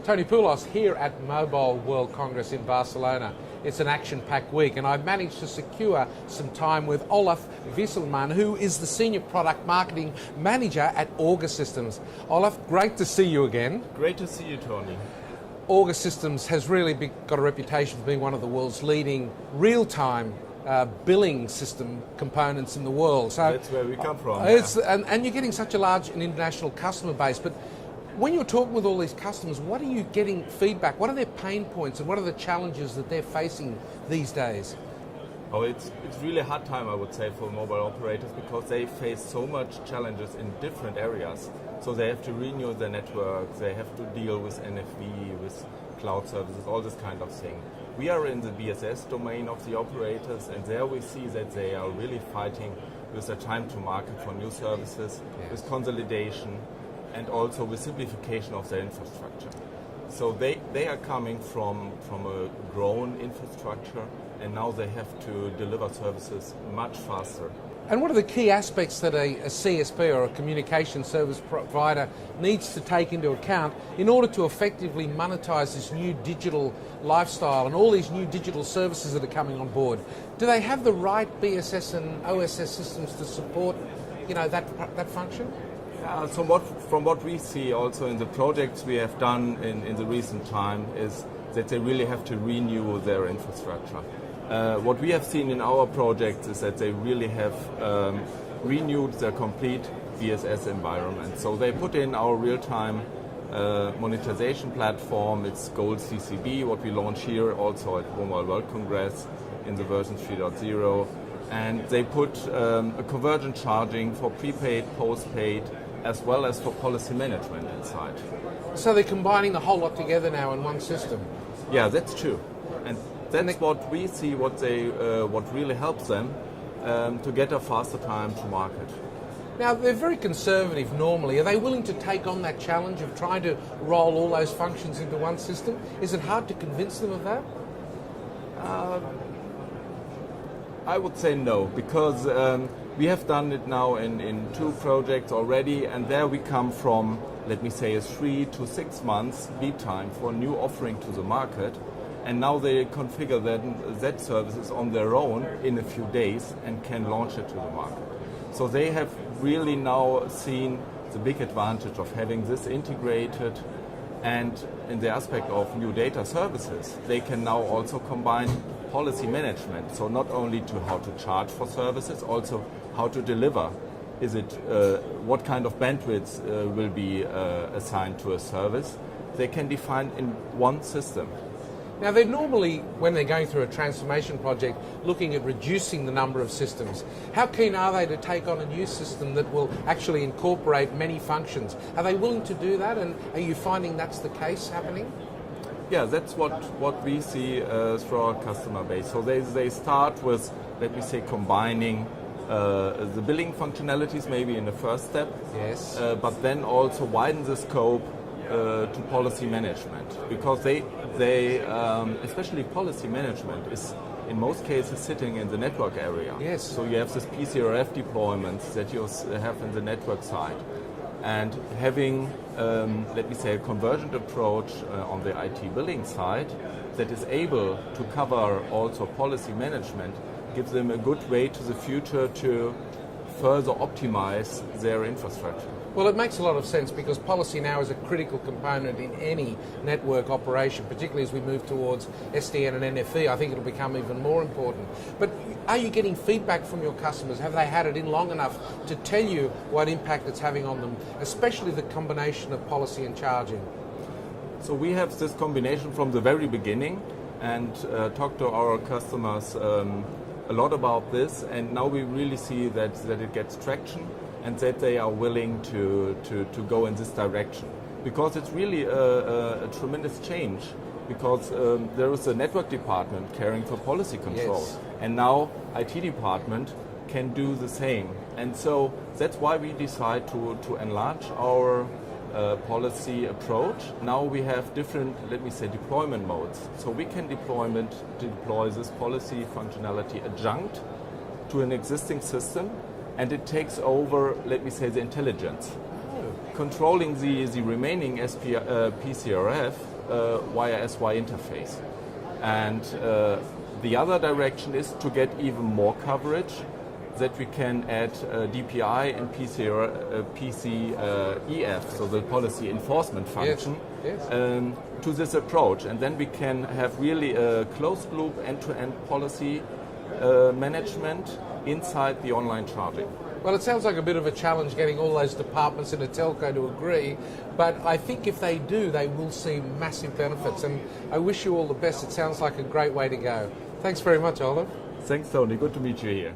Tony Poulos here at Mobile World Congress in Barcelona. It's an action-packed week and I've managed to secure some time with Olaf Vieselmann, who is the Senior Product Marketing Manager at Orga Systems. Olaf, great to see you again. Great to see you, Tony. Orga Systems has really got a reputation for being one of the world's leading real-time billing system components in the world. So that's where we come from. And you're getting such a large and international customer base, but when you're talking with all these customers, what are you getting feedback? What are their pain points and what are the challenges that they're facing these days? Oh, it's really a hard time, I would say, for mobile operators because they face so much challenges in different areas. So they have to renew their network, they have to deal with NFV, with cloud services, all this kind of thing. We are in the BSS domain of the operators, and there we see that they are really fighting with the time to market for new services, with consolidation, and also with simplification of their infrastructure. So they are coming from a grown infrastructure, and now they have to deliver services much faster. And what are the key aspects that a CSP or a communication service provider needs to take into account in order to effectively monetize this new digital lifestyle and all these new digital services that are coming on board? Do they have the right BSS and OSS systems to support, that function? So from what we see also in the projects we have done in the recent time is that they really have to renew their infrastructure. What we have seen in our projects is that they really have renewed their complete BSS environment. So they put in our real-time monetization platform. It's Gold CCB, what we launch here also at Mobile World Congress in the version 3.0. And they put a convergent charging for prepaid, postpaid, as well as for policy management inside. So they're combining the whole lot together now in one system? Yeah, that's true. And that's what we see, what really helps them to get a faster time to market. Now, they're very conservative normally. Are they willing to take on that challenge of trying to roll all those functions into one system? Is it hard to convince them of that? I would say no, because we have done it now in 2 projects already, and there we come from, let me say, a 3 to 6 months lead time for a new offering to the market, and now they configure that services on their own in a few days and can launch it to the market. So they have really now seen the big advantage of having this integrated, and in the aspect of new data services, they can now also combine policy management. So not only to how to charge for services, also how to deliver. Is it what kind of bandwidth will be assigned to a service? They can define in one system. Now they're normally, when they're going through a transformation project, looking at reducing the number of systems. How keen are they to take on a new system that will actually incorporate many functions? Are they willing to do that, and are you finding that's the case happening? Yeah, that's what we see through our customer base. So they start with, let me say, combining the billing functionalities maybe in the first step. Yes. But then also widen the scope to policy management, because they especially policy management is in most cases sitting in the network area. Yes. So you have this PCRF deployments that you have in the network side, and having let me say a convergent approach on the IT billing side that is able to cover also policy management gives them a good way to the future to further optimize their infrastructure. Well, it makes a lot of sense because policy now is a critical component in any network operation, particularly as we move towards SDN and NFV. I think it'll become even more important. But are you getting feedback from your customers? Have they had it in long enough to tell you what impact it's having on them, especially the combination of policy and charging? So we have this combination from the very beginning and talk to our customers a lot about this, and now we really see that it gets traction and that they are willing to go in this direction, because it's really a tremendous change, because there is a network department caring for policy control, yes, and now IT department can do the same, and so that's why we decide to enlarge our policy approach. Now we have different, let me say, deployment modes. So we can deploy this policy functionality adjunct to an existing system, and it takes over, let me say, the intelligence. controlling the remaining PCRF via SY interface. And the other direction is to get even more coverage, that we can add DPI and PCEF, so the policy enforcement function, to this approach. And then we can have really a closed loop end-to-end policy management inside the online charging. Well, it sounds like a bit of a challenge getting all those departments in a telco to agree, but I think if they do, they will see massive benefits, and I wish you all the best. It sounds like a great way to go. Thanks very much, Olaf. Thanks, Tony. Good to meet you here.